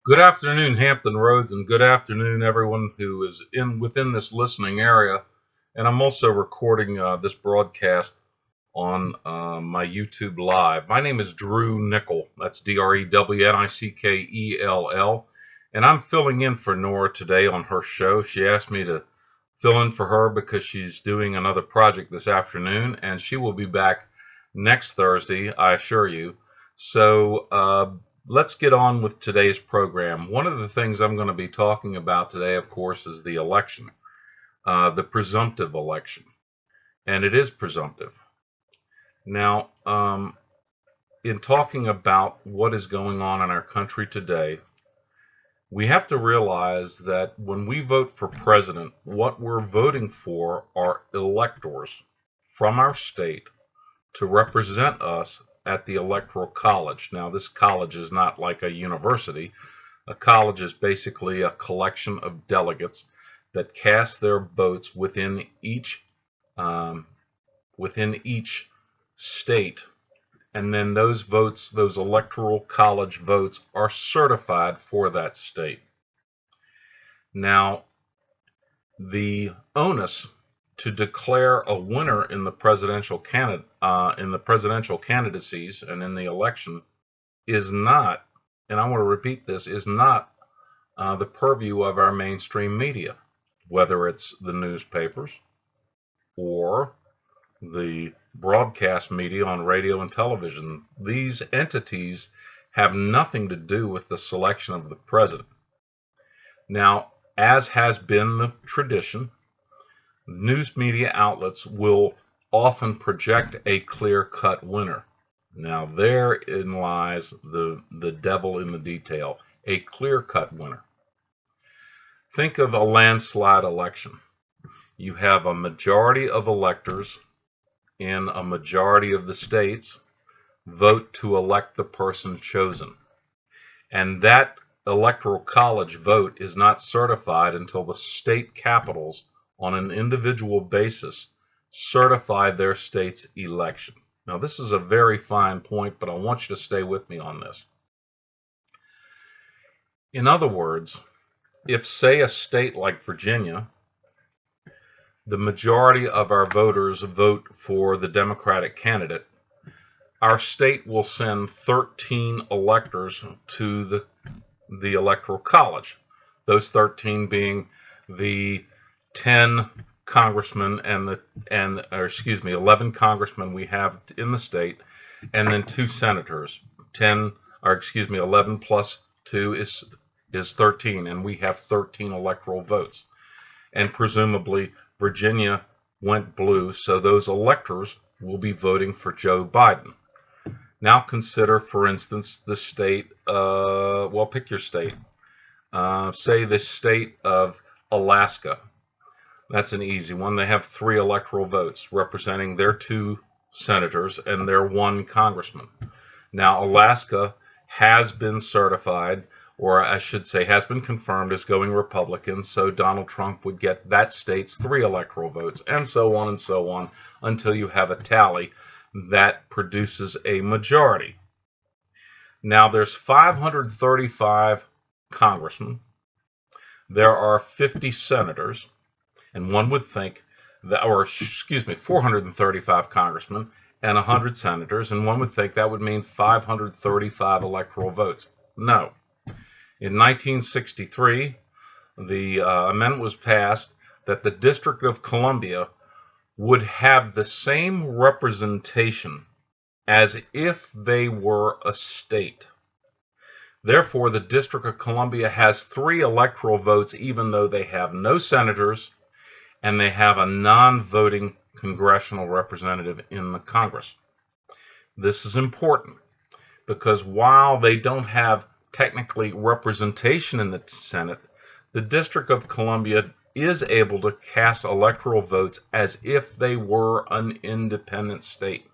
Good afternoon, Hampton Roads, and good afternoon, everyone who is within this listening area. And I'm also recording this broadcast on my YouTube Live. My name is Drew Nickell. That's Drewnickell, and I'm filling in for Nora today on her show. She asked me to fill in for her because she's doing another project this afternoon, and she will be back next Thursday, I assure you. So let's get on with today's program. One of the things I'm going to be talking about today, of course, is the election, the presumptive election. And it is presumptive. Now, in talking about what is going on in our country today, we have to realize that when we vote for president, what we're voting for are electors from our state to represent us at the Electoral College. Now, this college is not like a university. A college is basically a collection of delegates that cast their votes within each state, and then those votes, those Electoral College votes, are certified for that state. Now, the onus to declare a winner in the presidential candidacies and in the election is not, and I want to repeat this, is not the purview of our mainstream media, whether it's the newspapers or the broadcast media on radio and television. These entities have nothing to do with the selection of the president. Now, as has been the tradition, news media outlets will often project a clear-cut winner. Now, therein lies the devil in the detail, a clear-cut winner. Think of a landslide election. You have a majority of electors in a majority of the states vote to elect the person chosen. And that electoral college vote is not certified until the state capitals, on an individual basis, certify their state's election. Now, this is a very fine point, but I want you to stay with me on this. In other words, if, say, a state like Virginia, the majority of our voters vote for the Democratic candidate, our state will send 13 electors to the Electoral College, those 13 being the 10 congressmen and 11 congressmen we have in the state, and then 2 senators. 11 plus 2 is 13, and we have 13 electoral votes. And presumably Virginia went blue, so those electors will be voting for Joe Biden. Now consider, for instance, the state, pick your state. Say the state of Alaska. That's an easy one. They have 3 electoral votes representing their 2 senators and their 1 congressman. Now, Alaska has been certified, or I should say has been confirmed as going Republican, so Donald Trump would get that state's 3 electoral votes, and so on, until you have a tally that produces a majority. Now, there's 535 congressmen. There are 50 senators. And one would think that, 435 congressmen and 100 senators, and one would think that would mean 535 electoral votes. No. In 1963, the amendment was passed that the District of Columbia would have the same representation as if they were a state. Therefore, the District of Columbia has 3 electoral votes, even though they have no senators and they have a non-voting congressional representative in the Congress. This is important because while they don't have technically representation in the Senate, the District of Columbia is able to cast electoral votes as if they were an independent state.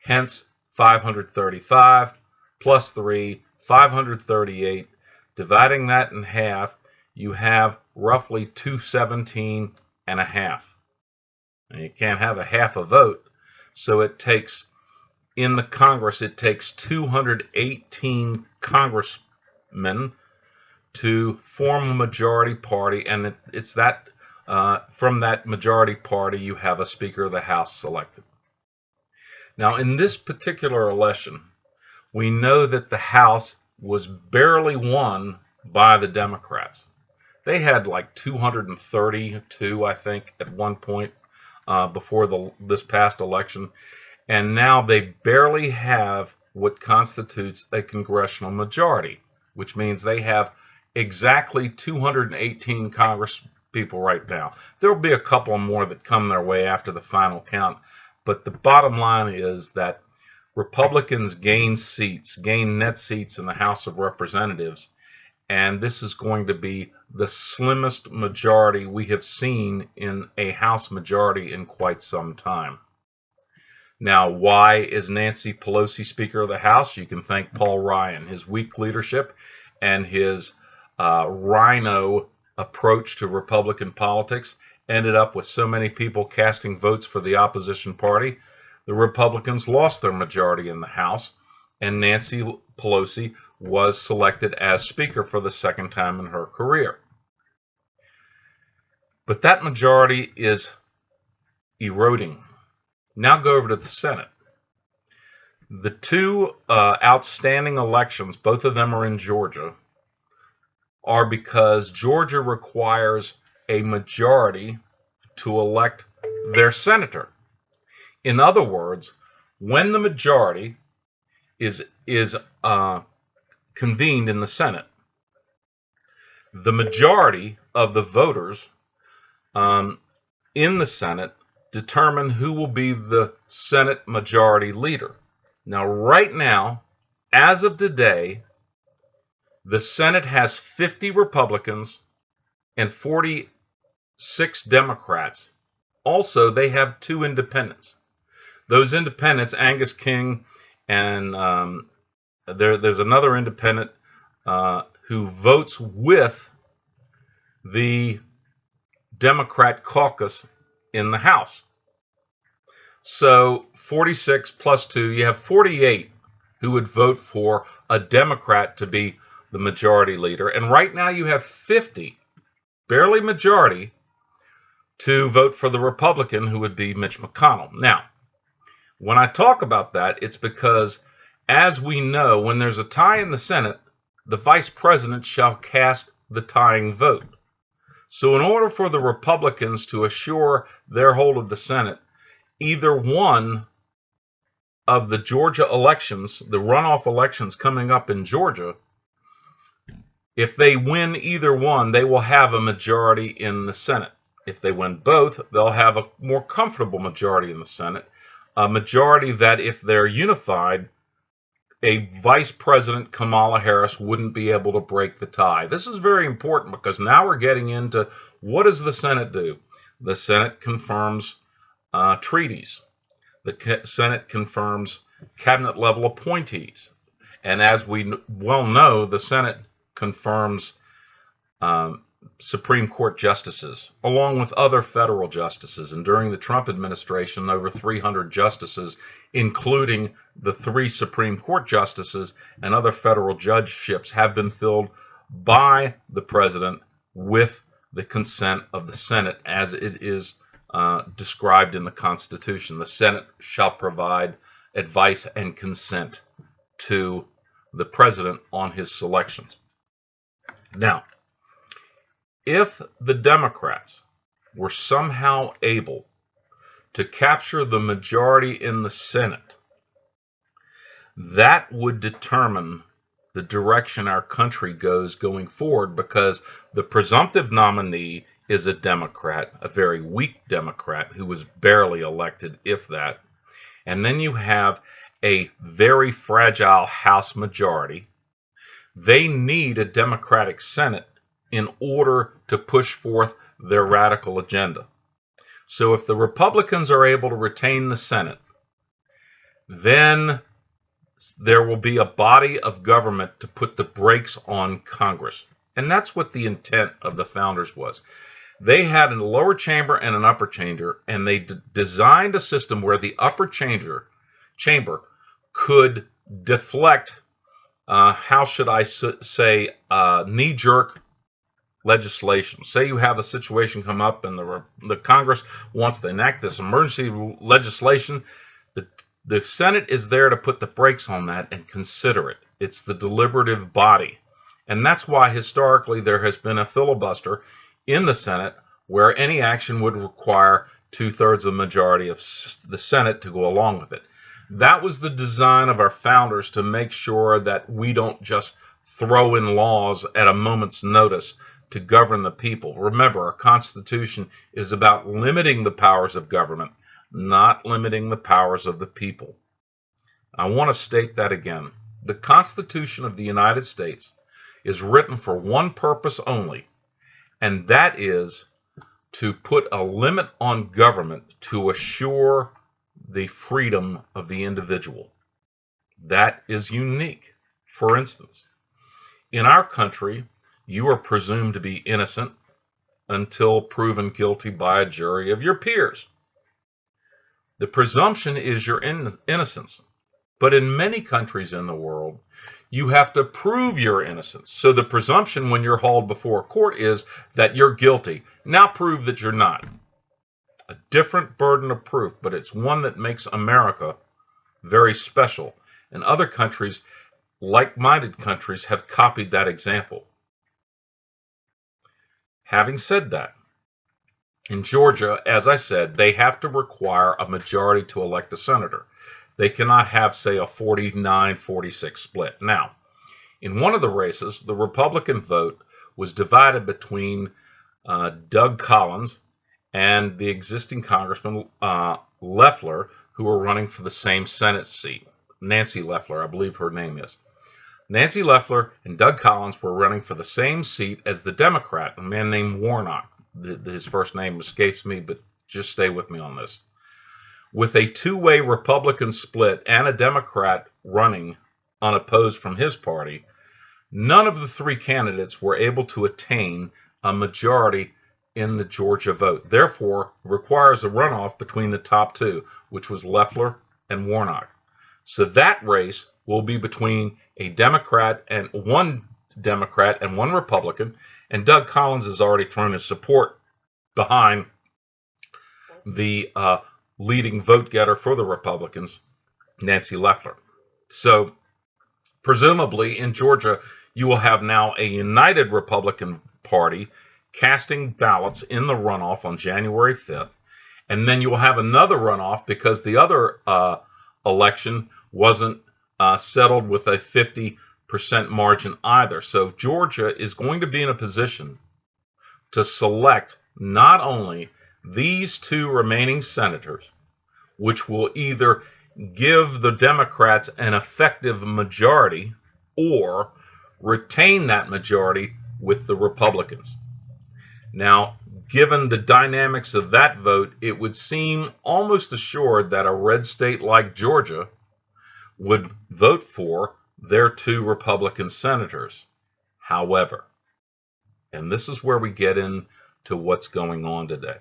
Hence, 535 plus 3, 538. Dividing that in half, you have roughly 217 and a half. And you can't have a half a vote, so it takes, in the Congress, it takes 218 congressmen to form a majority party, and it's that from that majority party you have a Speaker of the House selected. Now, in this particular election, we know that the House was barely won by the Democrats. They had like 232, I think, at one point before this past election, and now they barely have what constitutes a congressional majority, which means they have exactly 218 Congress people right now. There will be a couple more that come their way after the final count, but the bottom line is that Republicans gain net seats in the House of Representatives, and this is going to be the slimmest majority we have seen in a House majority in quite some time. Now, why is Nancy Pelosi Speaker of the House? You can thank Paul Ryan. His weak leadership and his rhino approach to Republican politics ended up with so many people casting votes for the opposition party. The Republicans lost their majority in the House, and Nancy Pelosi was selected as Speaker for the second time in her career. But that majority is eroding. Now go over to the Senate. The two outstanding elections, both of them are in Georgia, are because Georgia requires a majority to elect their senator. In other words, when the majority is convened in the Senate, the majority of the voters in the Senate determine who will be the Senate majority leader. Now, right now, as of today, the Senate has 50 Republicans and 46 Democrats. Also, they have 2 independents. Those independents, Angus King, and there's another independent who votes with the Democrat caucus in the House. So 46 plus 2, you have 48 who would vote for a Democrat to be the majority leader. And right now you have 50, barely majority, to vote for the Republican who would be Mitch McConnell. Now, when I talk about that, it's because, as we know, when there's a tie in the Senate, the Vice President shall cast the tying vote. So in order for the Republicans to assure their hold of the Senate, either one of the Georgia elections, the runoff elections coming up in Georgia, if they win either one, they will have a majority in the Senate. If they win both, they'll have a more comfortable majority in the Senate, a majority that, if they're unified, a Vice President Kamala Harris wouldn't be able to break the tie. This is very important because now we're getting into, what does the Senate do? The Senate confirms treaties. The Senate confirms cabinet-level appointees. And as we well know, the Senate confirms Supreme Court justices, along with other federal justices. And during the Trump administration, over 300 justices, including the 3 Supreme Court justices and other federal judgeships, have been filled by the president with the consent of the Senate, as it is described in the Constitution. The Senate shall provide advice and consent to the president on his selections. Now, if the Democrats were somehow able to capture the majority in the Senate, that would determine the direction our country goes going forward, because the presumptive nominee is a Democrat, a very weak Democrat who was barely elected, if that. And then you have a very fragile House majority. They need a Democratic Senate in order to push forth their radical agenda. So if the Republicans are able to retain the Senate, then there will be a body of government to put the brakes on Congress. And that's what the intent of the founders was. They had a lower chamber and an upper chamber, and they designed a system where the upper chamber could deflect how should I say, knee-jerk legislation. Say you have a situation come up and the Congress wants to enact this emergency legislation. The Senate is there to put the brakes on that and consider it. It's the deliberative body. And that's why historically there has been a filibuster in the Senate where any action would require 2/3 of the majority of the Senate to go along with it. That was the design of our founders, to make sure that we don't just throw in laws at a moment's notice to govern the people. Remember, our Constitution is about limiting the powers of government, not limiting the powers of the people. I want to state that again. The Constitution of the United States is written for one purpose only, and that is to put a limit on government to assure the freedom of the individual. That is unique. For instance, in our country, you are presumed to be innocent until proven guilty by a jury of your peers. The presumption is your innocence. But in many countries in the world, you have to prove your innocence. So the presumption when you're hauled before a court is that you're guilty. Now prove that you're not. A different burden of proof, but it's one that makes America very special. And other countries, like-minded countries, have copied that example. Having said that, in Georgia, as I said, they have to require a majority to elect a senator. They cannot have, say, a 49-46 split. Now, in one of the races, the Republican vote was divided between Doug Collins and the existing Congressman Loeffler, who were running for the same Senate seat. Nancy Loeffler, I believe her name is. Nancy Loeffler and Doug Collins were running for the same seat as the Democrat, a man named Warnock. His first name escapes me, but just stay with me on this. With a two-way Republican split and a Democrat running unopposed from his party, none of the three candidates were able to attain a majority in the Georgia vote. Therefore, it requires a runoff between the top two, which was Loeffler and Warnock. So that race will be between a Democrat and one Republican, and Doug Collins has already thrown his support behind the leading vote getter for the Republicans, Nancy Loeffler. So presumably in Georgia, you will have now a united Republican Party casting ballots in the runoff on January 5th. And then you will have another runoff because the other election wasn't settled with a 50% margin either. So Georgia is going to be in a position to select not only these two remaining senators, which will either give the Democrats an effective majority or retain that majority with the Republicans. Now, given the dynamics of that vote, it would seem almost assured that a red state like Georgia would vote for their two Republican senators. However, and this is where we get into what's going on today,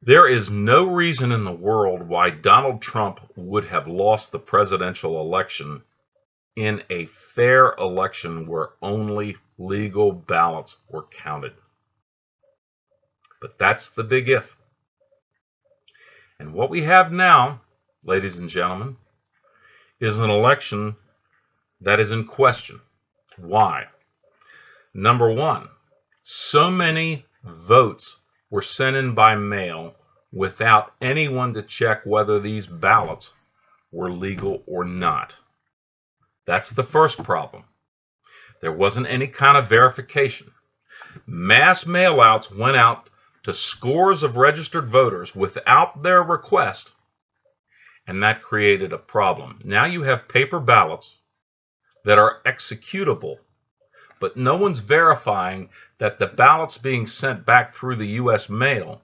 there is no reason in the world why Donald Trump would have lost the presidential election in a fair election where only legal ballots were counted. But that's the big if. And what we have now, ladies and gentlemen, is an election that is in question. Why? Number one, so many votes were sent in by mail without anyone to check whether these ballots were legal or not. That's the first problem. There wasn't any kind of verification. Mass mailouts went out to scores of registered voters without their request, and that created a problem. Now you have paper ballots that are executable, but no one's verifying that the ballots being sent back through the U.S. mail,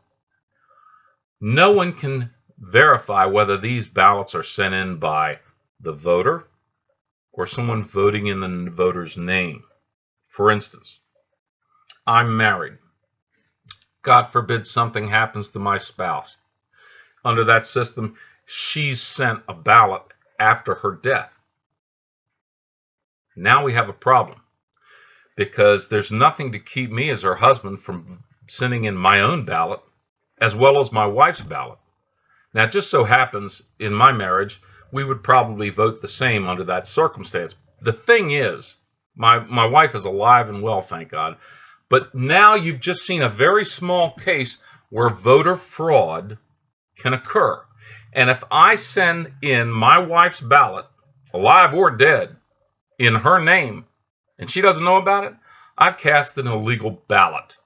no one can verify whether these ballots are sent in by the voter or someone voting in the voter's name. For instance, I'm married. God forbid something happens to my spouse. Under that system, she's sent a ballot after her death. Now we have a problem because there's nothing to keep me as her husband from sending in my own ballot as well as my wife's ballot. Now, it just so happens in my marriage, we would probably vote the same under that circumstance. The thing is, my wife is alive and well, thank God. But now you've just seen a very small case where voter fraud can occur. And if I send in my wife's ballot, alive or dead, in her name, and she doesn't know about it, I've cast an illegal ballot.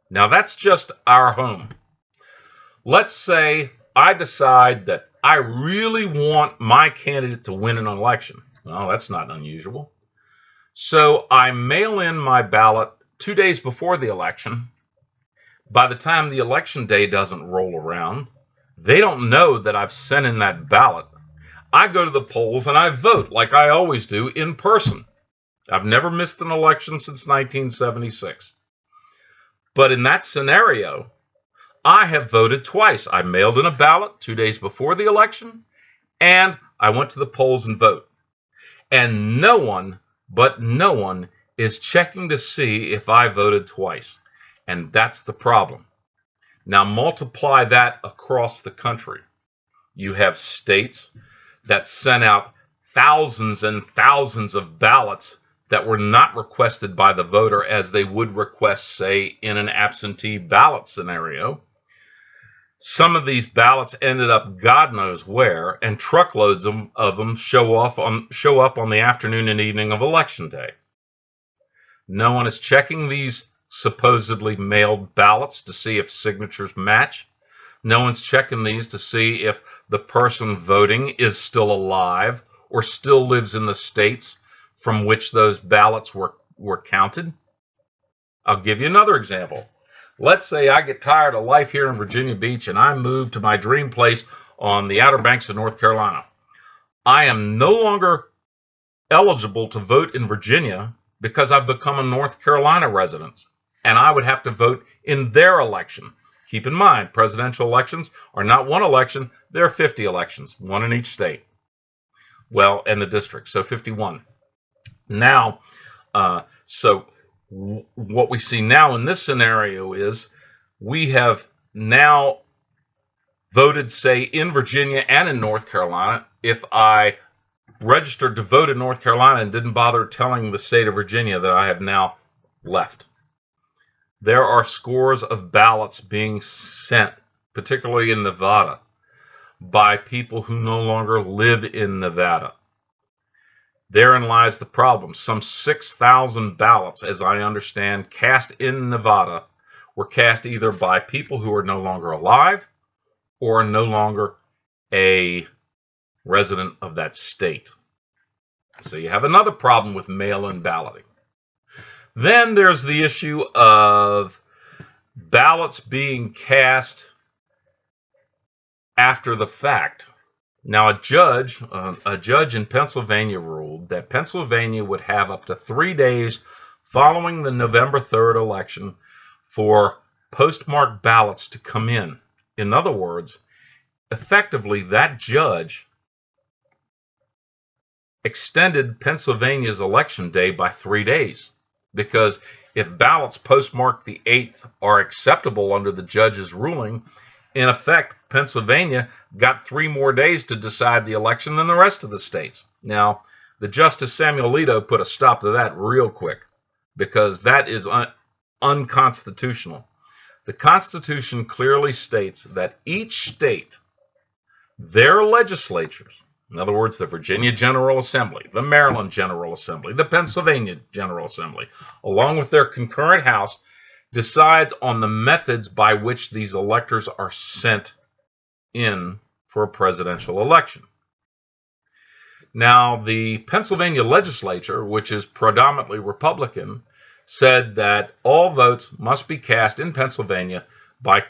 Now, that's just our home. Let's say I decide that I really want my candidate to win an election. Well, that's not unusual. So I mail in my ballot 2 days before the election. By the time the election day doesn't roll around, they don't know that I've sent in that ballot. I go to the polls and I vote like I always do in person. I've never missed an election since 1976. But in that scenario, I have voted twice. I mailed in a ballot 2 days before the election, and I went to the polls and vote. And no one is checking to see if I voted twice. And that's the problem. Now multiply that across the country. You have states that sent out thousands and thousands of ballots that were not requested by the voter as they would request, say, in an absentee ballot scenario. Some of these ballots ended up God knows where, and truckloads of them show up on the afternoon and evening of Election Day. No one is checking these supposedly mailed ballots to see if signatures match. No one's checking these to see if the person voting is still alive or still lives in the states from which those ballots were counted. I'll give you another example. Let's say I get tired of life here in Virginia Beach and I move to my dream place on the Outer Banks of North Carolina. I am no longer eligible to vote in Virginia because I've become a North Carolina resident, and I would have to vote in their election. Keep in mind, presidential elections are not one election, there are 50 elections, one in each state. Well, and the district, so 51. Now, what we see now in this scenario is we have now voted, say, in Virginia and in North Carolina. If I registered to vote in North Carolina and didn't bother telling the state of Virginia that I have now left, there are scores of ballots being sent, particularly in Nevada, by people who no longer live in Nevada. Therein lies the problem. Some 6,000 ballots, as I understand, cast in Nevada were cast either by people who are no longer alive or no longer a resident of that state. So you have another problem with mail-in balloting. Then there's the issue of ballots being cast after the fact. Now, a judge in Pennsylvania ruled that Pennsylvania would have up to 3 days following the November 3rd election for postmarked ballots to come in. In other words, effectively, that judge extended Pennsylvania's election day by 3 days, because if ballots postmarked the 8th are acceptable under the judge's ruling, in effect, Pennsylvania got 3 more days to decide the election than the rest of the states. Now, the Justice Samuel Alito put a stop to that real quick, because that is unconstitutional. The Constitution clearly states that each state, their legislatures, in other words, the Virginia General Assembly, the Maryland General Assembly, the Pennsylvania General Assembly, along with their concurrent House, decides on the methods by which these electors are sent in for a presidential election. Now, the Pennsylvania legislature, which is predominantly Republican, said that all votes must be cast in Pennsylvania by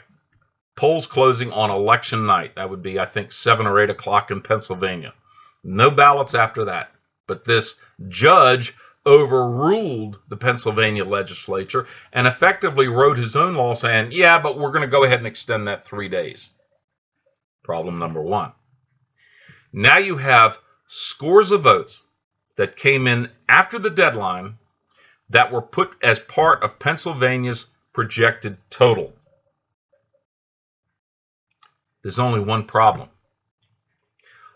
polls closing on election night. That would be, I think, 7 or 8 o'clock in Pennsylvania. No ballots after that. But this judge overruled the Pennsylvania legislature and effectively wrote his own law saying, yeah, but we're going to go ahead and extend that 3 days. Problem number one. Now you have scores of votes that came in after the deadline that were put as part of Pennsylvania's projected total. There's only one problem.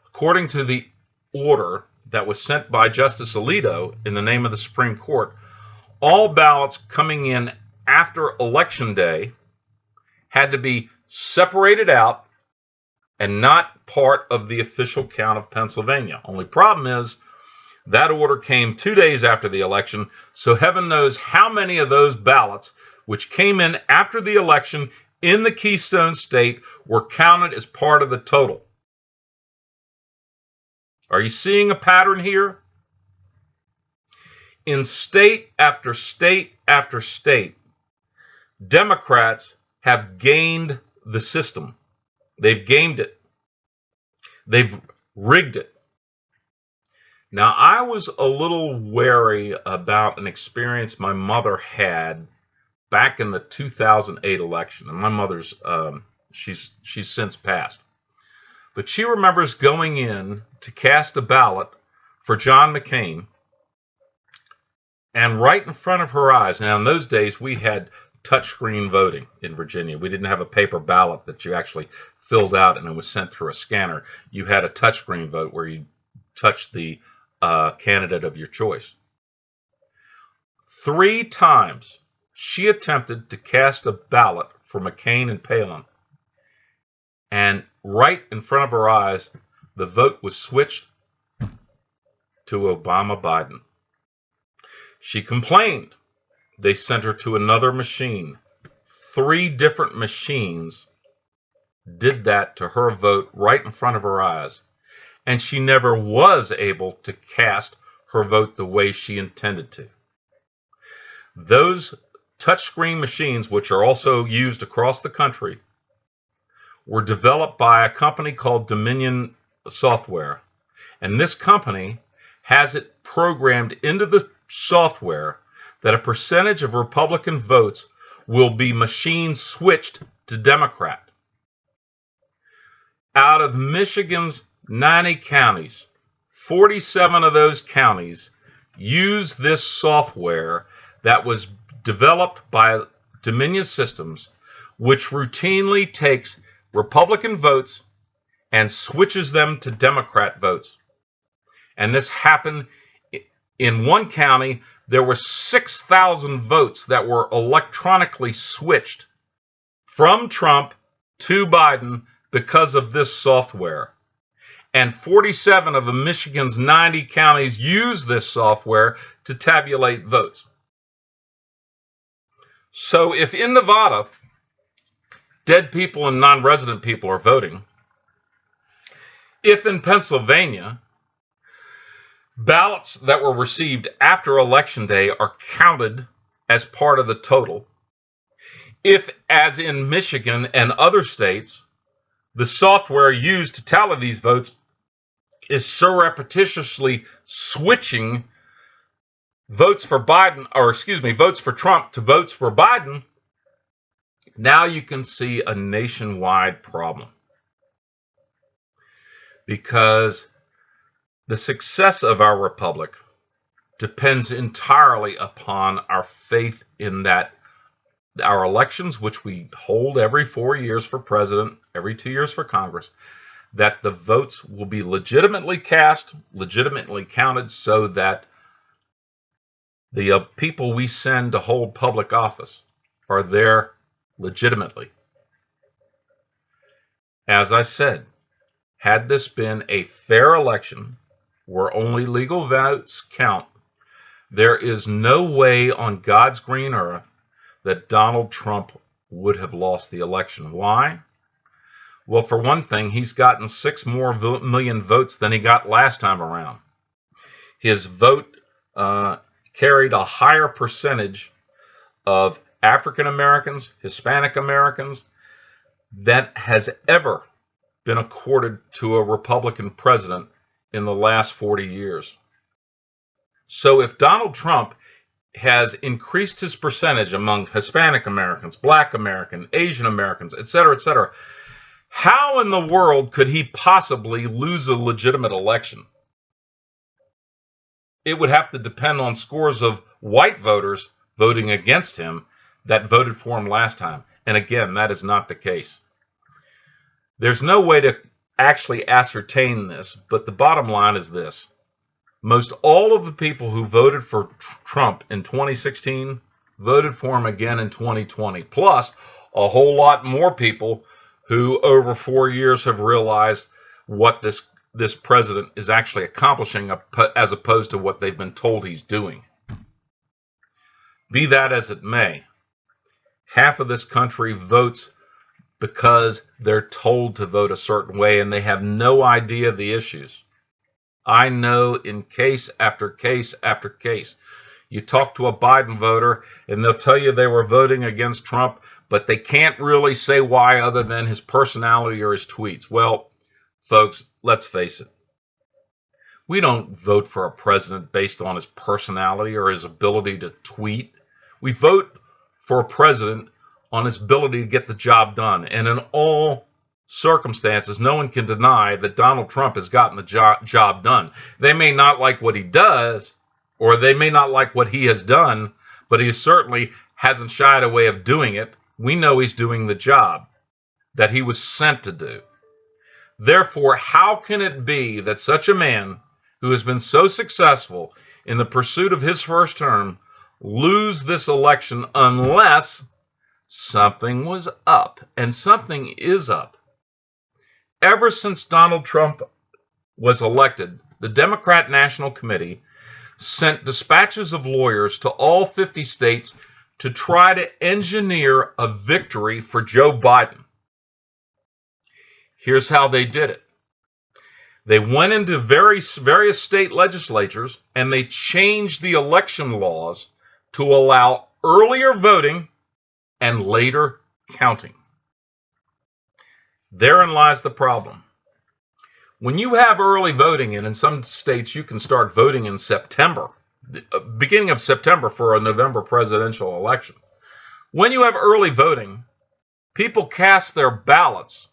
According to the order that was sent by Justice Alito in the name of the Supreme Court, all ballots coming in after Election Day had to be separated out and not part of the official count of Pennsylvania. Only problem is that order came 2 days after the election, so heaven knows how many of those ballots which came in after the election in the Keystone State were counted as part of the total. Are you seeing a pattern here? In state after state after state, Democrats have gamed the system. They've gamed it. They've rigged it. Now, I was a little wary about an experience my mother had back in the 2008 election. And my mother's, she's since passed. But she remembers going in to cast a ballot for John McCain, and right in front of her eyes, now in those days we had touchscreen voting in Virginia. We didn't have a paper ballot that you actually filled out and it was sent through a scanner. You had a touchscreen vote where you touched the candidate of your choice. 3 times she attempted to cast a ballot for McCain and Palin, and right in front of her eyes, the vote was switched to Obama-Biden. She complained. They sent her to another machine. 3 different machines did that to her vote right in front of her eyes. And she never was able to cast her vote the way she intended to. Those touchscreen machines, which are also used across the country, were developed by a company called Dominion Software. And this company has it programmed into the software that a percentage of Republican votes will be machine switched to Democrat. Out of Michigan's 90 counties, 47 of those counties use this software that was developed by Dominion Systems, which routinely takes Republican votes and switches them to Democrat votes. And this happened in one county. There were 6,000 votes that were electronically switched from Trump to Biden because of this software. And 47 of the Michigan's 90 counties use this software to tabulate votes. So if in Nevada, dead people and non-resident people are voting, if in Pennsylvania, ballots that were received after Election Day are counted as part of the total, if, as in Michigan and other states, the software used to tally these votes is surreptitiously switching votes for Trump to votes for Biden, now you can see a nationwide problem. Because the success of our republic depends entirely upon our faith in that our elections, which we hold every 4 years for president, every 2 years for Congress, that the votes will be legitimately cast, legitimately counted, so that the people we send to hold public office are there legitimately. As I said, had this been a fair election where only legal votes count, there is no way on God's green earth that Donald Trump would have lost the election. Why? Well, for one thing, he's gotten 6 more million votes than he got last time around. His vote carried a higher percentage of African Americans, Hispanic Americans, that has ever been accorded to a Republican president in the last 40 years. So if Donald Trump has increased his percentage among Hispanic Americans, Black Americans, Asian Americans, etc., how in the world could he possibly lose a legitimate election? it would have to depend on scores of white voters voting against him that voted for him last time. And again, that is not the case. There's no way to actually ascertain this, but the bottom line is this. Most all of the people who voted for Trump in 2016 voted for him again in 2020, plus a whole lot more people who over 4 years have realized what this president is actually accomplishing as opposed to what they've been told he's doing. Be that as it may, half of this country votes because they're told to vote a certain way and they have no idea the issues. I know in case after case after case. You talk to a Biden voter and they'll tell you they were voting against Trump, but they can't really say why other than his personality or his tweets. Well, folks, let's face it. We don't vote for a president based on his personality or his ability to tweet. We vote for a president on his ability to get the job done. And in all circumstances, no one can deny that Donald Trump has gotten the job done. They may not like what he does, or they may not like what he has done, but he certainly hasn't shied away of doing it. We know he's doing the job that he was sent to do. Therefore, how can it be that such a man who has been so successful in the pursuit of his first term lose this election unless something was up? And something is up. Ever since Donald Trump was elected, the Democrat National Committee sent dispatches of lawyers to all 50 states to try to engineer a victory for Joe Biden. Here's how they did it. They went into various state legislatures and they changed the election laws to allow earlier voting and later counting. Therein lies the problem. When you have early voting, and in some states you can start voting in September, beginning of September for a November presidential election. When you have early voting, people cast their ballots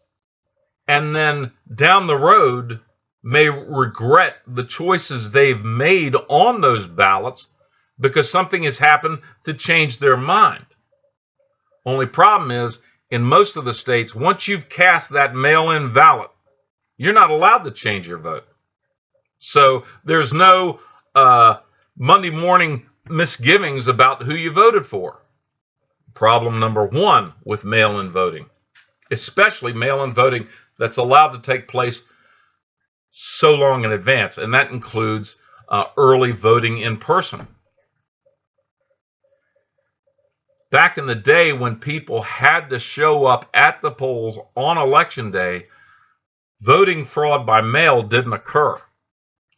and then down the road may regret the choices they've made on those ballots because something has happened to change their mind. Only problem is, in most of the states, once you've cast that mail-in ballot, you're not allowed to change your vote. So there's no Monday morning misgivings about who you voted for. Problem number one with mail-in voting, especially mail-in voting that's allowed to take place so long in advance, and that includes early voting in person. Back in the day when people had to show up at the polls on election day, voting fraud by mail didn't occur.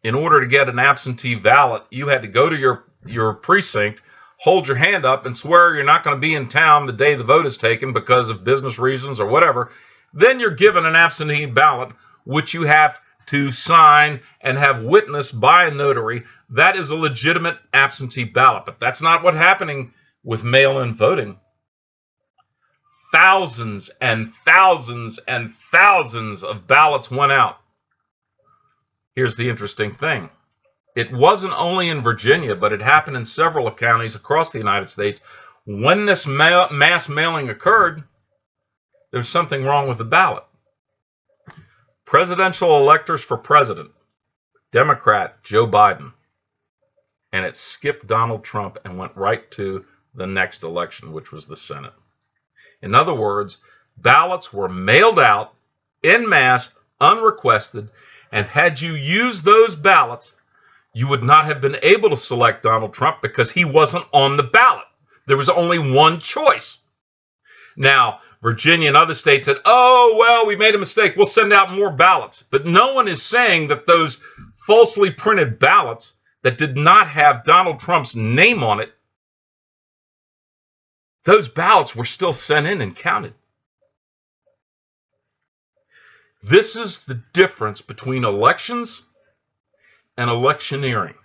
In order to get an absentee ballot, you had to go to your precinct, hold your hand up, and swear you're not going to be in town the day the vote is taken because of business reasons or whatever. Then you're given an absentee ballot, which you have to sign and have witnessed by a notary. That is a legitimate absentee ballot, but that's not what's happening with mail-in voting. Thousands and thousands and thousands of ballots went out. Here's the interesting thing. It wasn't only in Virginia, but it happened in several counties across the United States. When this mass mailing occurred, there's something wrong with the ballot. Presidential electors for president, Democrat Joe Biden, and it skipped Donald Trump and went right to the next election, which was the Senate. In other words, ballots were mailed out en masse, unrequested, and had you used those ballots, you would not have been able to select Donald Trump because he wasn't on the ballot. There was only one choice. Now, Virginia and other states said, oh, well, we made a mistake. We'll send out more ballots. But no one is saying that those falsely printed ballots that did not have Donald Trump's name on it, those ballots were still sent in and counted. This is the difference between elections and electioneering.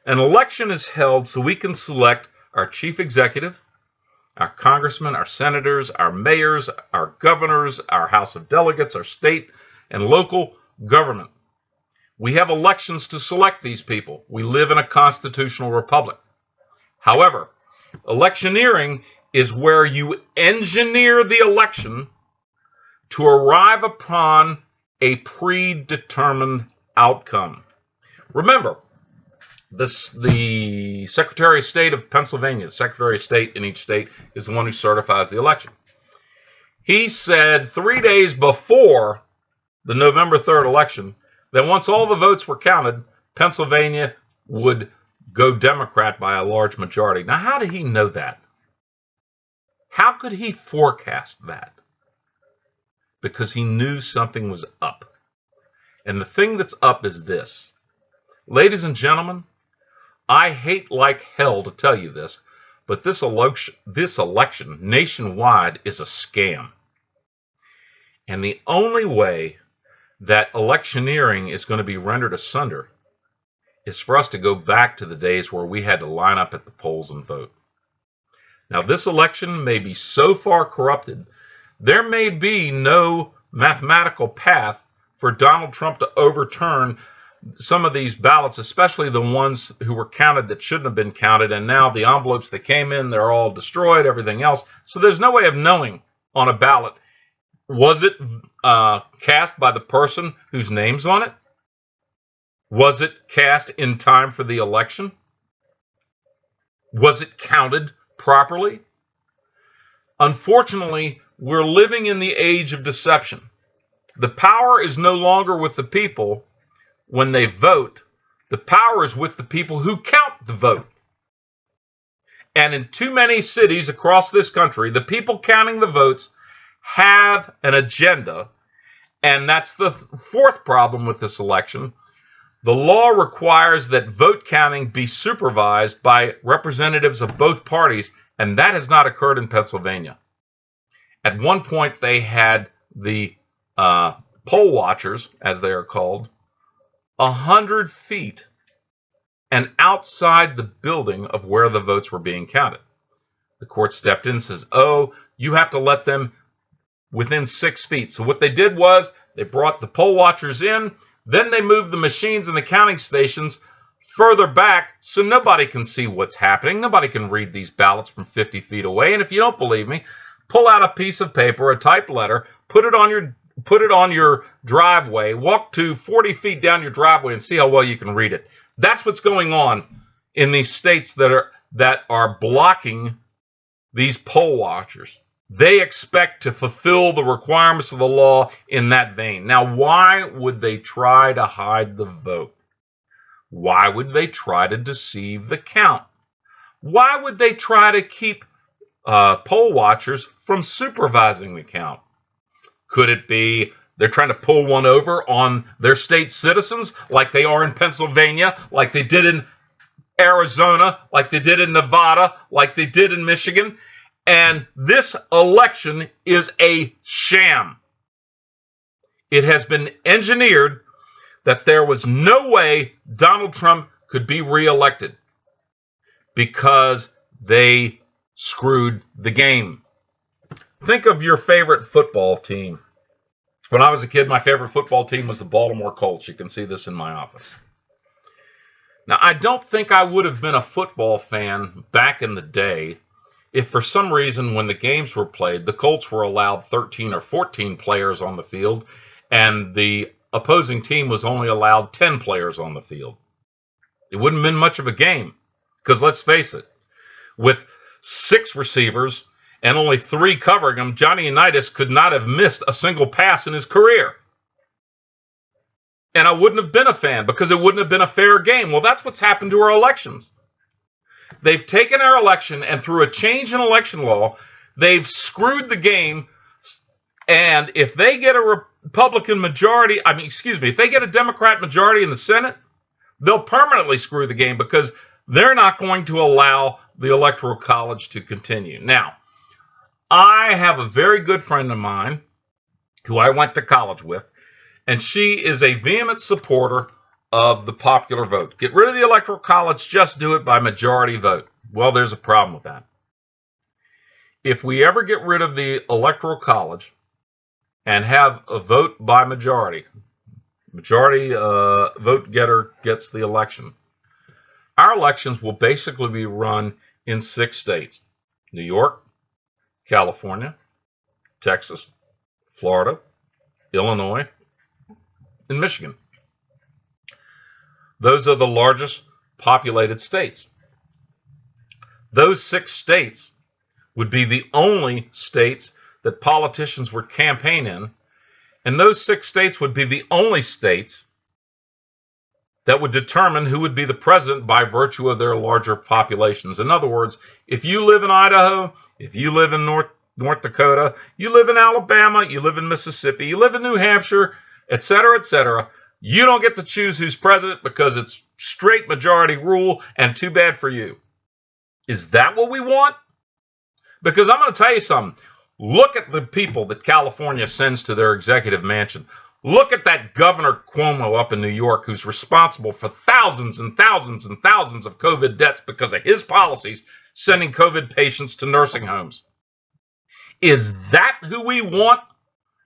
An election is held so we can select our chief executive, our congressmen, our senators, our mayors, our governors, our House of Delegates, our state and local government. We have elections to select these people. We live in a constitutional republic. However, electioneering is where you engineer the election to arrive upon a predetermined outcome. Remember, the Secretary of State of Pennsylvania, the Secretary of State in each state, is the one who certifies the election. He said 3 days before the November 3rd election that once all the votes were counted, Pennsylvania would go Democrat by a large majority. Now, how did he know that? How could he forecast that? Because he knew something was up. And the thing that's up is this. Ladies and gentlemen, I hate like hell to tell you this, but this election nationwide is a scam. And the only way that electioneering is going to be rendered asunder is for us to go back to the days where we had to line up at the polls and vote. Now, this election may be so far corrupted, there may be no mathematical path for Donald Trump to overturn some of these ballots, especially the ones who were counted that shouldn't have been counted, and now the envelopes that came in, they're all destroyed, everything else. So there's no way of knowing on a ballot, was it cast by the person whose name's on it? Was it cast in time for the election? Was it counted properly? Unfortunately, we're living in the age of deception. The power is no longer with the people when they vote. The power is with the people who count the vote. And in too many cities across this country, the people counting the votes have an agenda. And that's the fourth problem with this election. The law requires that vote counting be supervised by representatives of both parties, and that has not occurred in Pennsylvania. At one point, they had the poll watchers, as they are called, 100 feet and outside the building of where the votes were being counted. The court stepped in and says, oh, you have to let them within 6 feet. So what they did was they brought the poll watchers in, then they moved the machines and the counting stations further back so nobody can see what's happening. Nobody can read these ballots from 50 feet away. And if you don't believe me, pull out a piece of paper, a typed letter, put it on your driveway, walk to 40 feet down your driveway and see how well you can read it. That's what's going on in these states that are blocking these poll watchers. They expect to fulfill the requirements of the law in that vein. Now, why would they try to hide the vote? Why would they try to deceive the count? Why would they try to keep poll watchers from supervising the count? Could it be they're trying to pull one over on their state citizens like they are in Pennsylvania, like they did in Arizona, like they did in Nevada, like they did in Michigan? And this election is a sham. It has been engineered that there was no way Donald Trump could be reelected because they screwed the game. Think of your favorite football team. When I was a kid, my favorite football team was the Baltimore Colts. You can see this in my office. Now, I don't think I would have been a football fan back in the day if for some reason when the games were played, the Colts were allowed 13 or 14 players on the field, and the opposing team was only allowed 10 players on the field. It wouldn't have been much of a game, because let's face it, with 6 receivers and only 3 covering him, Johnny Unitas could not have missed a single pass in his career. And I wouldn't have been a fan because it wouldn't have been a fair game. Well, that's what's happened to our elections. They've taken our election and through a change in election law, they've screwed the game. And if they get a Republican majority, if they get a Democrat majority in the Senate, they'll permanently screw the game because they're not going to allow the Electoral College to continue. Now, I have a very good friend of mine who I went to college with, and she is a vehement supporter of the popular vote. Get rid of the Electoral College, just do it by majority vote. Well, there's a problem with that. If we ever get rid of the Electoral College and have a vote by majority, Majority vote getter gets the election. Our elections will basically be run in 6 states: New York, California, Texas, Florida, Illinois, and Michigan. Those are the largest populated states. Those 6 states would be the only states that politicians would campaign in, and those 6 states would be the only states that would determine who would be the president by virtue of their larger populations. In other words, if you live in Idaho, if you live in North Dakota, you live in Alabama, you live in Mississippi, you live in New Hampshire, etc., you don't get to choose who's president because it's straight majority rule, and too bad for you. Is that what we want? Because I'm going to tell you something. Look at the people that California sends to their executive mansion. Look at that Governor Cuomo up in New York, who's responsible for thousands and thousands and thousands of COVID deaths because of his policies, sending COVID patients to nursing homes. Is that who we want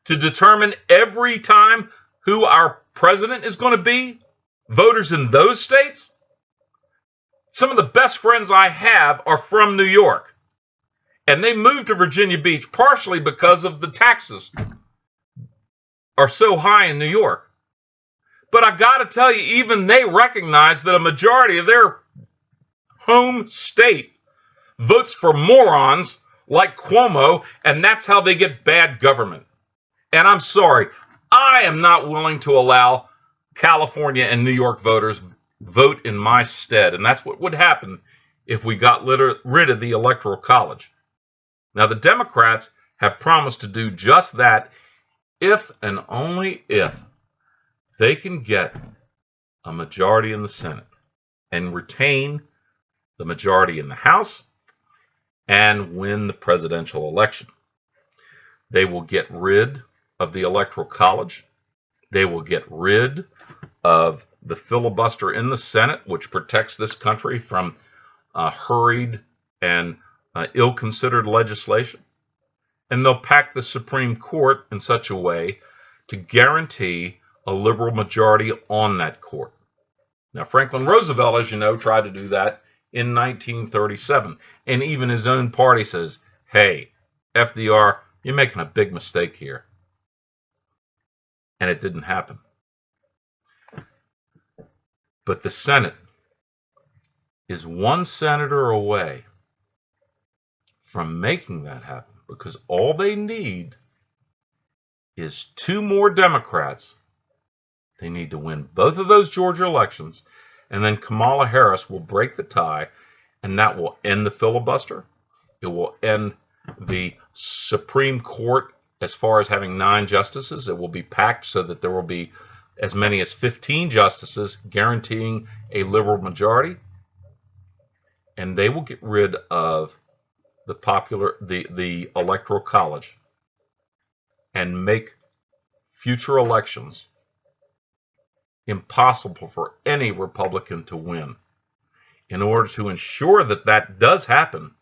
to determine every time who our president is going to be? Voters in those states? Some of the best friends I have are from New York, and they moved to Virginia Beach partially because of the taxes are so high in New York. But I got to tell you, even they recognize that a majority of their home state votes for morons like Cuomo, and that's how they get bad government. And I'm sorry, I am not willing to allow California and New York voters vote in my stead, and that's what would happen if we got rid of the Electoral College. Now, the Democrats have promised to do just that if and only if they can get a majority in the Senate and retain the majority in the House and win the presidential election. They will get rid of the Electoral College. They will get rid of the filibuster in the Senate, which protects this country from hurried and ill-considered legislation. And they'll pack the Supreme Court in such a way to guarantee a liberal majority on that court. Now, Franklin Roosevelt, as you know, tried to do that in 1937. And even his own party says, hey, FDR, you're making a big mistake here. And it didn't happen. But the Senate is one senator away from making that happen, because all they need is 2 more Democrats. They need to win both of those Georgia elections, and then Kamala Harris will break the tie, and that will end the filibuster. It will end the Supreme Court as far as having 9 justices. It will be packed so that there will be as many as 15 justices, guaranteeing a liberal majority, and they will get rid of the Electoral College and make future elections impossible for any Republican to win. In order to ensure that that does happen,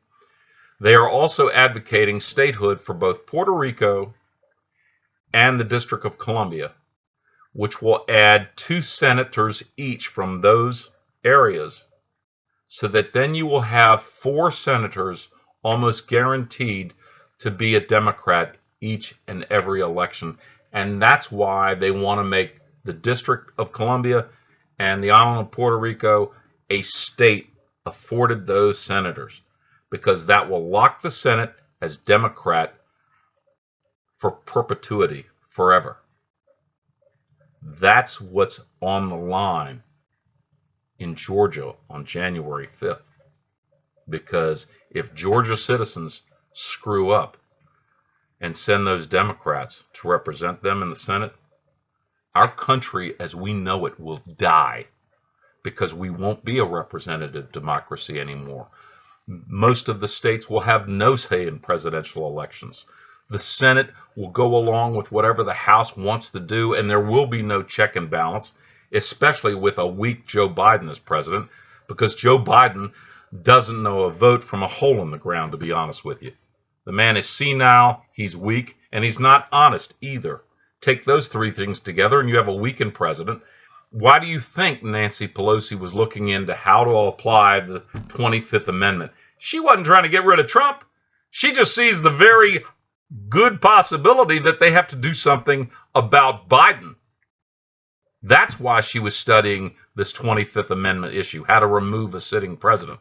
they are also advocating statehood for both Puerto Rico and the District of Columbia, which will add 2 senators each from those areas, so that then you will have 4 senators almost guaranteed to be a Democrat each and every election. And that's why they want to make the District of Columbia and the island of Puerto Rico a state afforded those senators, because that will lock the Senate as Democrat for perpetuity, forever. That's what's on the line in Georgia on January 5th. Because if Georgia citizens screw up and send those Democrats to represent them in the Senate, our country as we know it will die, because we won't be a representative democracy anymore. Most of the states will have no say in presidential elections. The Senate will go along with whatever the House wants to do, and there will be no check and balance, especially with a weak Joe Biden as president, because Joe Biden doesn't know a vote from a hole in the ground, to be honest with you. The man is senile, he's weak, and he's not honest either. Take those three things together and you have a weakened president. Why do you think Nancy Pelosi was looking into how to apply the 25th Amendment? She wasn't trying to get rid of Trump. She just sees the very good possibility that they have to do something about Biden. That's why she was studying this 25th Amendment issue, how to remove a sitting president.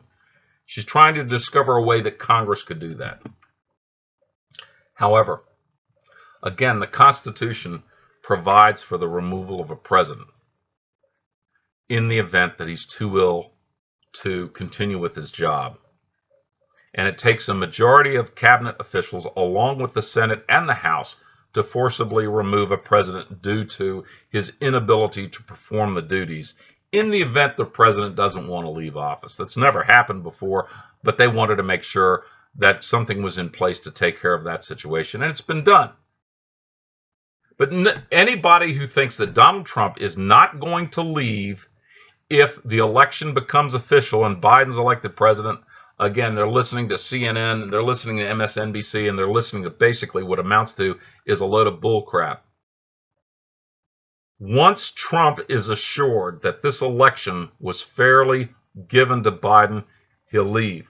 She's trying to discover a way that Congress could do that. However, again, the Constitution provides for the removal of a president in the event that he's too ill to continue with his job. And it takes a majority of cabinet officials, along with the Senate and the House, to forcibly remove a president due to his inability to perform the duties in the event the president doesn't want to leave office. That's never happened before, but they wanted to make sure that something was in place to take care of that situation, and it's been done. But anybody who thinks that Donald Trump is not going to leave if the election becomes official and Biden's elected president, again, they're listening to CNN, they're listening to MSNBC, and they're listening to basically what amounts to is a load of bull crap. Once Trump is assured that this election was fairly given to Biden, he'll leave.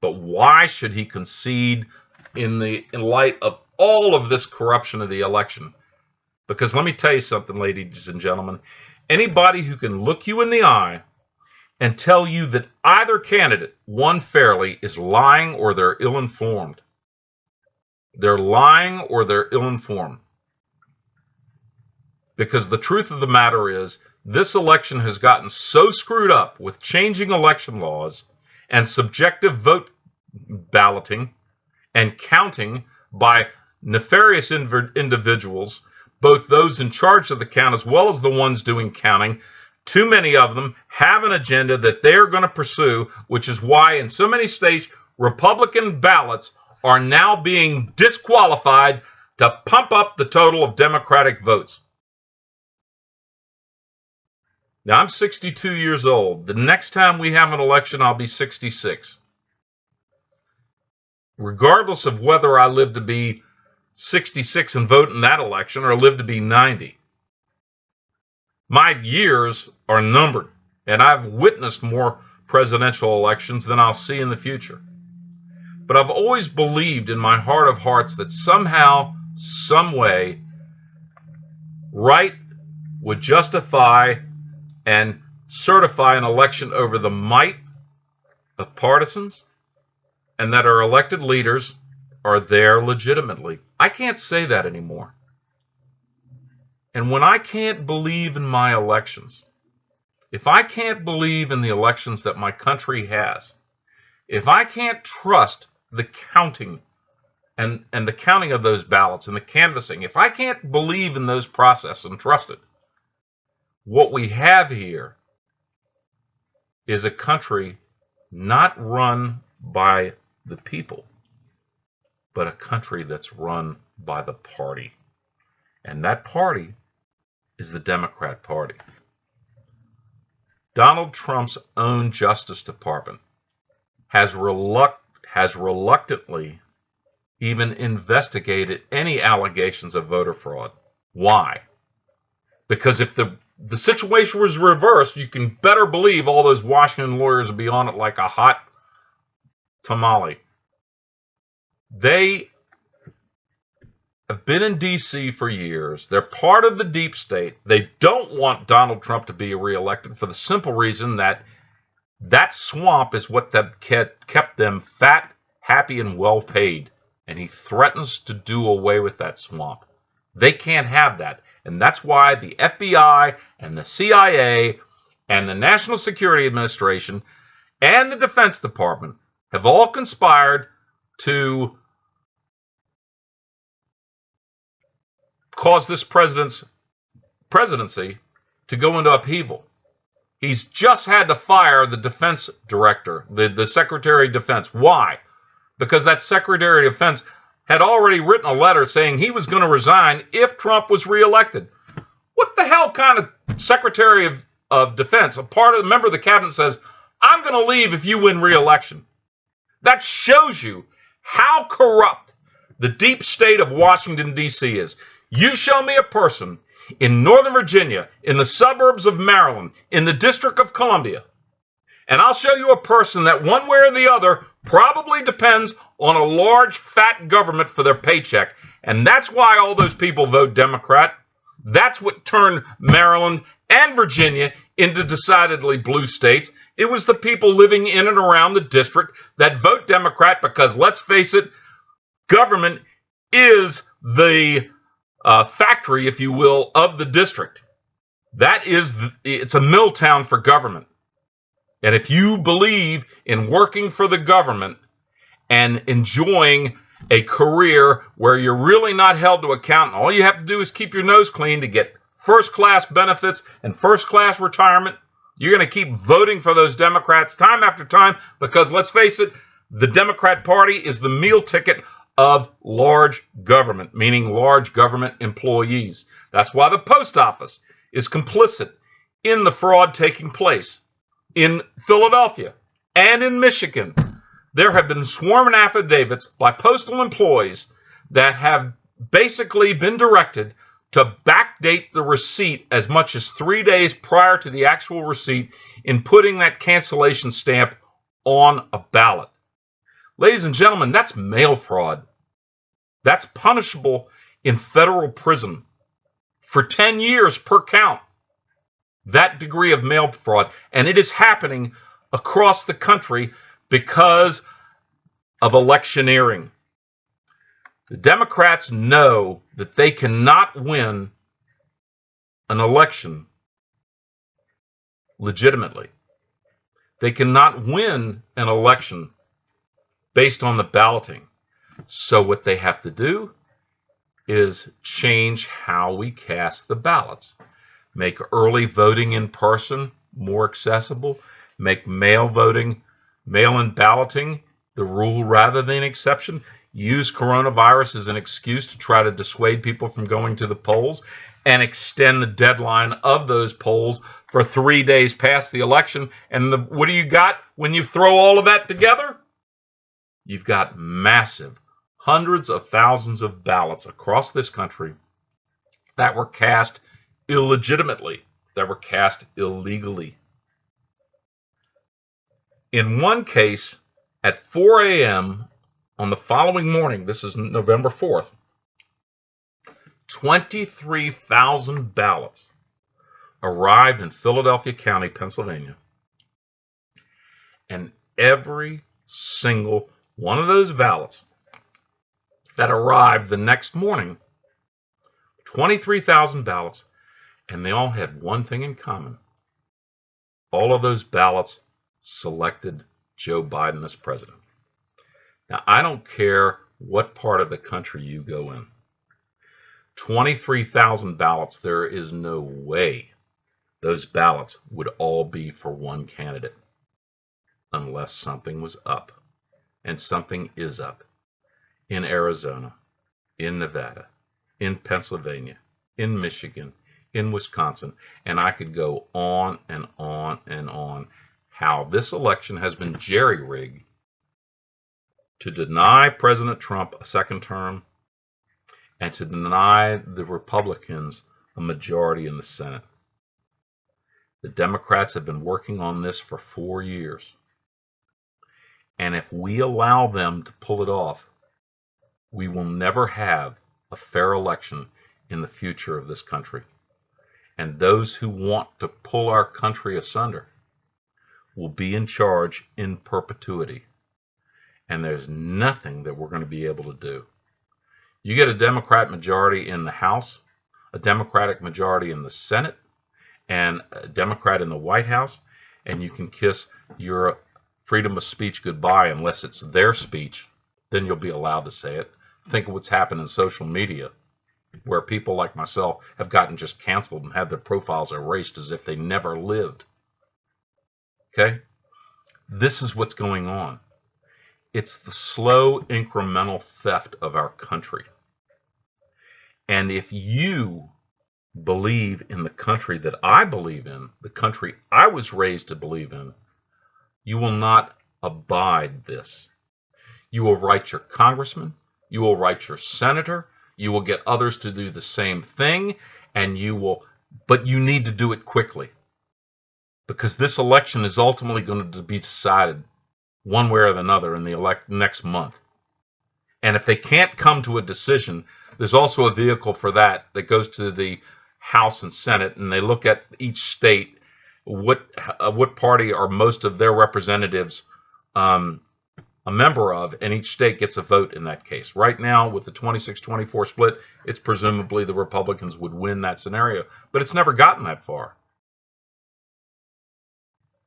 But why should he concede in light of all of this corruption of the election? Because let me tell you something, ladies and gentlemen. Anybody who can look you in the eye and tell you that either candidate won fairly is lying or they're ill-informed. They're lying or they're ill-informed. Because the truth of the matter is, this election has gotten so screwed up with changing election laws and subjective vote balloting and counting by nefarious individuals, both those in charge of the count as well as the ones doing counting. Too many of them have an agenda that they're going to pursue, which is why in so many states, Republican ballots are now being disqualified to pump up the total of Democratic votes. Now, I'm 62 years old. The next time we have an election, I'll be 66. Regardless of whether I live to be 66 and vote in that election or live to be 90. My years are numbered, and I've witnessed more presidential elections than I'll see in the future. But I've always believed in my heart of hearts that somehow, some way, right would justify and certify an election over the might of partisans, and that our elected leaders are there legitimately. I can't say that anymore. And when I can't believe in my elections, if I can't believe in the elections that my country has, if I can't trust the counting and the counting of those ballots and the canvassing, if I can't believe in those processes and trust it, what we have here is a country not run by the people, but a country that's run by the party. And that party is the Democrat Party. Donald Trump's own Justice Department has reluctantly even investigated any allegations of voter fraud. Why? Because if the situation was reversed, you can better believe all those Washington lawyers would be on it like a hot tamale. They have been in D.C. for years. They're part of the deep state. They don't want Donald Trump to be reelected for the simple reason that that swamp is what kept them fat, happy, and well paid. And he threatens to do away with that swamp. They can't have that. And that's why the FBI and the CIA and the National Security Administration and the Defense Department have all conspired to cause this president's presidency to go into upheaval. He's just had to fire the defense director, the Secretary of Defense. Why? Because that Secretary of Defense had already written a letter saying he was going to resign if Trump was reelected. What the hell kind of Secretary of Defense, a member of the cabinet, says, I'm going to leave if you win reelection? That shows you how corrupt the deep state of Washington, D.C. is. You show me a person in Northern Virginia, in the suburbs of Maryland, in the District of Columbia, and I'll show you a person that one way or the other probably depends on a large fat government for their paycheck. And that's why all those people vote Democrat. That's what turned Maryland and Virginia into decidedly blue states. It was the people living in and around the district that vote Democrat because, let's face it, government is the factory, if you will, of the district. It's a mill town for government. And if you believe in working for the government and enjoying a career where you're really not held to account, and all you have to do is keep your nose clean to get first-class benefits and first-class retirement, you're going to keep voting for those Democrats time after time because, let's face it, the Democrat Party is the meal ticket of large government, meaning large government employees. That's why the post office is complicit in the fraud taking place in Philadelphia and in Michigan. There have been sworn affidavits by postal employees that have basically been directed to backdate the receipt as much as 3 days prior to the actual receipt in putting that cancellation stamp on a ballot. Ladies and gentlemen, that's mail fraud. That's punishable in federal prison for 10 years per count. That degree of mail fraud, and it is happening across the country because of electioneering. The Democrats know that they cannot win an election legitimately. They cannot win an election based on the balloting. So what they have to do is change how we cast the ballots. Make early voting in person more accessible. Make mail-in balloting the rule rather than exception. Use coronavirus as an excuse to try to dissuade people from going to the polls and extend the deadline of those polls for 3 days past the election. And what do you got when you throw all of that together? You've got massive, hundreds of thousands of ballots across this country that were cast illegitimately, that were cast illegally. In one case, at 4 a.m. on the following morning, this is November 4th, 23,000 ballots arrived in Philadelphia County, Pennsylvania. And every single one of those ballots that arrived the next morning, 23,000 ballots, and they all had one thing in common. All of those ballots selected Joe Biden as president. Now, I don't care what part of the country you go in. 23,000 ballots, there is no way those ballots would all be for one candidate unless something was up. And something is up in Arizona, in Nevada, in Pennsylvania, in Michigan, in Wisconsin, and I could go on and on and on how this election has been jerry-rigged to deny President Trump a second term and to deny the Republicans a majority in the Senate. The Democrats have been working on this for 4 years. And if we allow them to pull it off, we will never have a fair election in the future of this country. And those who want to pull our country asunder will be in charge in perpetuity. And there's nothing that we're going to be able to do. You get a Democrat majority in the House, a Democratic majority in the Senate, and a Democrat in the White House, and you can kiss your freedom of speech goodbye unless it's their speech. Then you'll be allowed to say it. Think of what's happened in social media, where people like myself have gotten just canceled and had their profiles erased as if they never lived. Okay? This is what's going on. It's the slow, incremental theft of our country. And if you believe in the country that I believe in, the country I was raised to believe in, you will not abide this. You will write your congressman, you will write your senator, You will get others to do the same thing, and but you need to do it quickly, because this election is ultimately going to be decided one way or another in the next month. And if they can't come to a decision, there's also a vehicle for that goes to the House and Senate, and they look at each state, what party are most of their representatives a member of, and each state gets a vote in that case. Right now, with the 26-24 split, it's presumably the Republicans would win that scenario, but it's never gotten that far.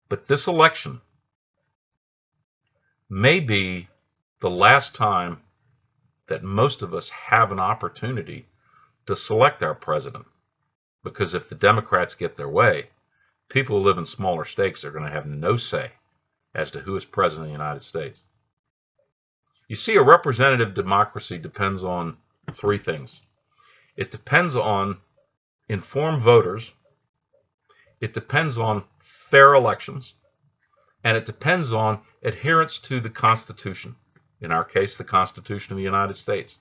But this election may be the last time that most of us have an opportunity to select our president, because if the Democrats get their way, people who live in smaller states are going to have no say as to who is president of the United States. You see, a representative democracy depends on three things. It depends on informed voters, it depends on fair elections, and it depends on adherence to the Constitution, in our case, the Constitution of the United States.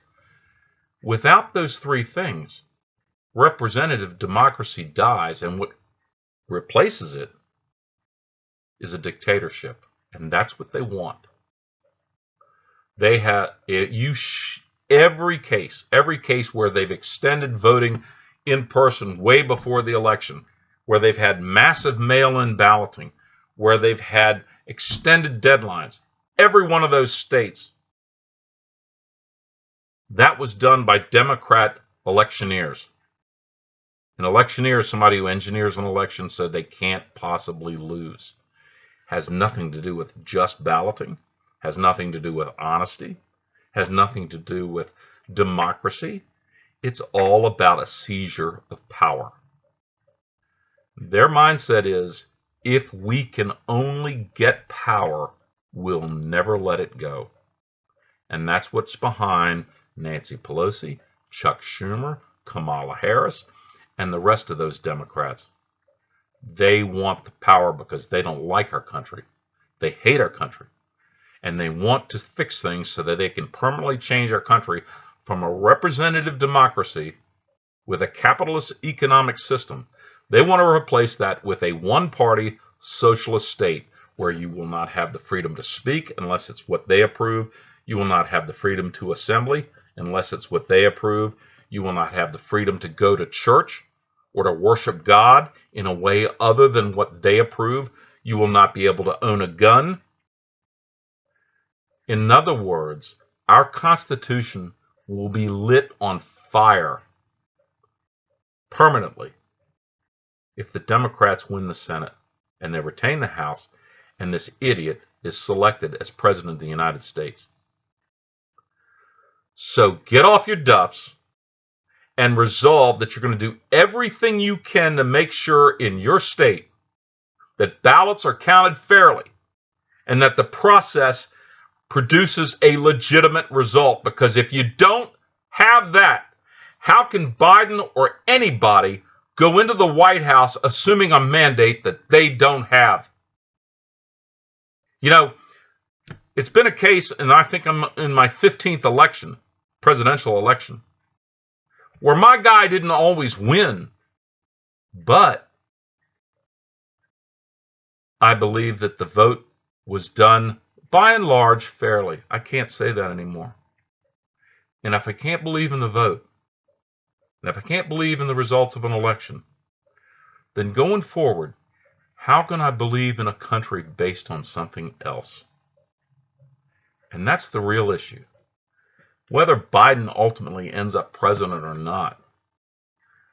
Without those three things, representative democracy dies, and what replaces it is a dictatorship, and that's what they want. They have every case where they've extended voting in person way before the election, where they've had massive mail-in balloting, where they've had extended deadlines. Every one of those states, that was done by Democrat electioneers. An electioneer is somebody who engineers an election so they can't possibly lose. Has nothing to do with just balloting, has nothing to do with honesty, has nothing to do with democracy. It's all about a seizure of power. Their mindset is, if we can only get power, we'll never let it go. And that's what's behind Nancy Pelosi, Chuck Schumer, Kamala Harris, and the rest of those Democrats. They want the power because they don't like our country. They hate our country. And they want to fix things so that they can permanently change our country from a representative democracy with a capitalist economic system. They want to replace that with a one-party socialist state where you will not have the freedom to speak unless it's what they approve. You will not have the freedom to assembly unless it's what they approve. You will not have the freedom to go to church or to worship God in a way other than what they approve. You will not be able to own a gun. In other words, our Constitution will be lit on fire permanently if the Democrats win the Senate and they retain the House and this idiot is selected as President of the United States. So get off your duffs and resolve that you're going to do everything you can to make sure in your state that ballots are counted fairly and that the process produces a legitimate result. Because if you don't have that, how can Biden or anybody go into the White House assuming a mandate that they don't have? You know, it's been a case, and I think I'm in my 15th election, presidential election, where my guy didn't always win, but I believe that the vote was done by and large fairly. I can't say that anymore. And if I can't believe in the vote, and if I can't believe in the results of an election, then going forward, how can I believe in a country based on something else? And that's the real issue. Whether Biden ultimately ends up president or not,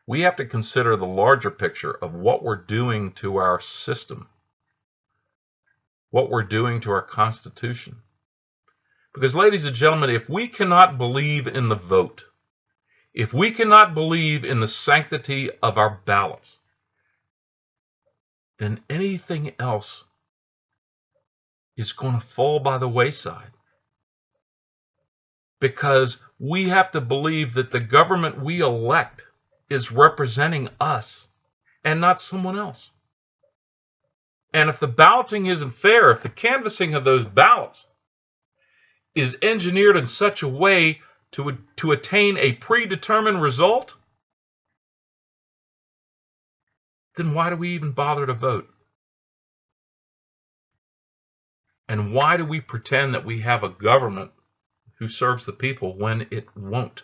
we have to consider the larger picture of what we're doing to our system, what we're doing to our Constitution. Because, ladies and gentlemen, if we cannot believe in the vote, if we cannot believe in the sanctity of our ballots, then anything else is going to fall by the wayside. Because we have to believe that the government we elect is representing us and not someone else. And if the balloting isn't fair, if the canvassing of those ballots is engineered in such a way to attain a predetermined result, then why do we even bother to vote? And why do we pretend that we have a government who serves the people when it won't?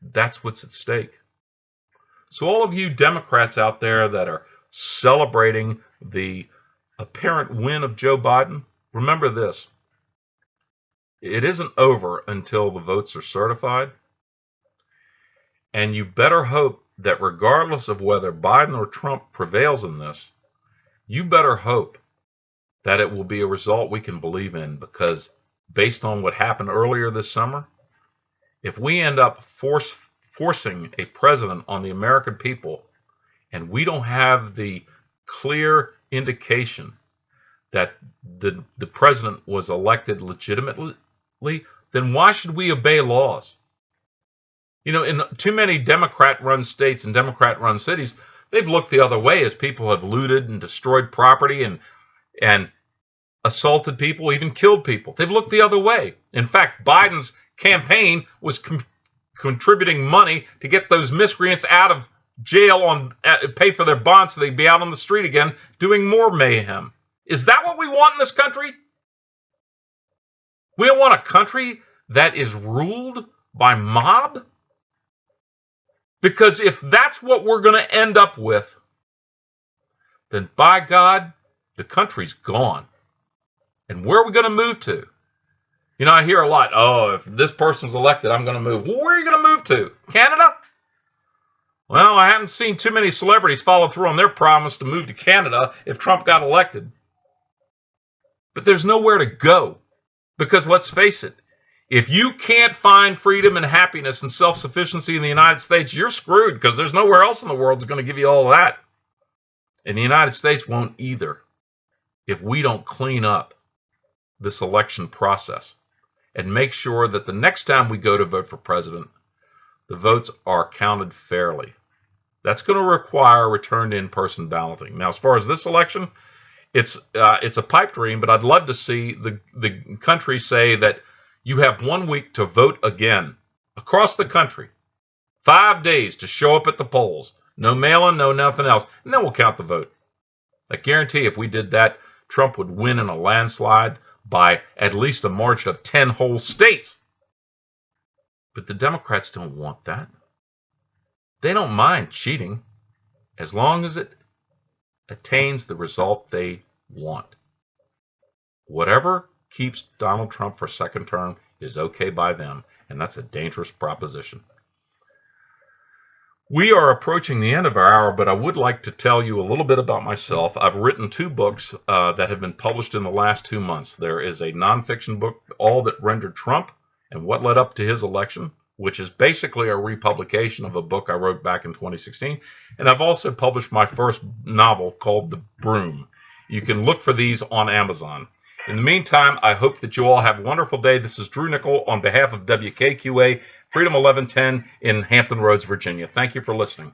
That's what's at stake. So all of you Democrats out there that are celebrating the apparent win of Joe Biden, remember this. It isn't over until the votes are certified. And you better hope that regardless of whether Biden or Trump prevails in this, you better hope that it will be a result we can believe in, because based on what happened earlier this summer, if we end up forcing a president on the American people and we don't have the clear indication that the president was elected legitimately, then why should we obey laws? You know, in too many Democrat-run states and Democrat-run cities, they've looked the other way as people have looted and destroyed property and assaulted people, even killed people. They've looked the other way. In fact, Biden's campaign was contributing money to get those miscreants out of jail pay for their bonds so they'd be out on the street again doing more mayhem. Is that what we want in this country? We don't want a country that is ruled by mob? Because if that's what we're going to end up with, then by God, the country's gone. And where are we going to move to? You know, I hear a lot, oh, if this person's elected, I'm going to move. Well, where are you going to move to? Canada? Well, I haven't seen too many celebrities follow through on their promise to move to Canada if Trump got elected. But there's nowhere to go. Because let's face it, if you can't find freedom and happiness and self-sufficiency in the United States, you're screwed, because there's nowhere else in the world that's going to give you all of that. And the United States won't either if we don't clean up this election process and make sure that the next time we go to vote for president, the votes are counted fairly. That's going to require return to in-person balloting. Now, as far as this election, it's a pipe dream, but I'd love to see the country say that you have 1 week to vote again across the country. 5 days to show up at the polls. No mail-in, no nothing else. And then we'll count the vote. I guarantee if we did that, Trump would win in a landslide by at least a margin of 10 whole states. But the Democrats don't want that. They don't mind cheating as long as it attains the result they want. Whatever keeps Donald Trump for second term is okay by them, and that's a dangerous proposition. We are approaching the end of our hour, but I would like to tell you a little bit about myself. I've written 2 books that have been published in the last 2 months. There is a nonfiction book, All That Rendered Trump and What Led Up to His Election, which is basically a republication of a book I wrote back in 2016. And I've also published my first novel called The Broom. You can look for these on Amazon. In the meantime, I hope that you all have a wonderful day. This is Drew Nickell on behalf of WKQA Freedom 1110 in Hampton Roads, Virginia. Thank you for listening.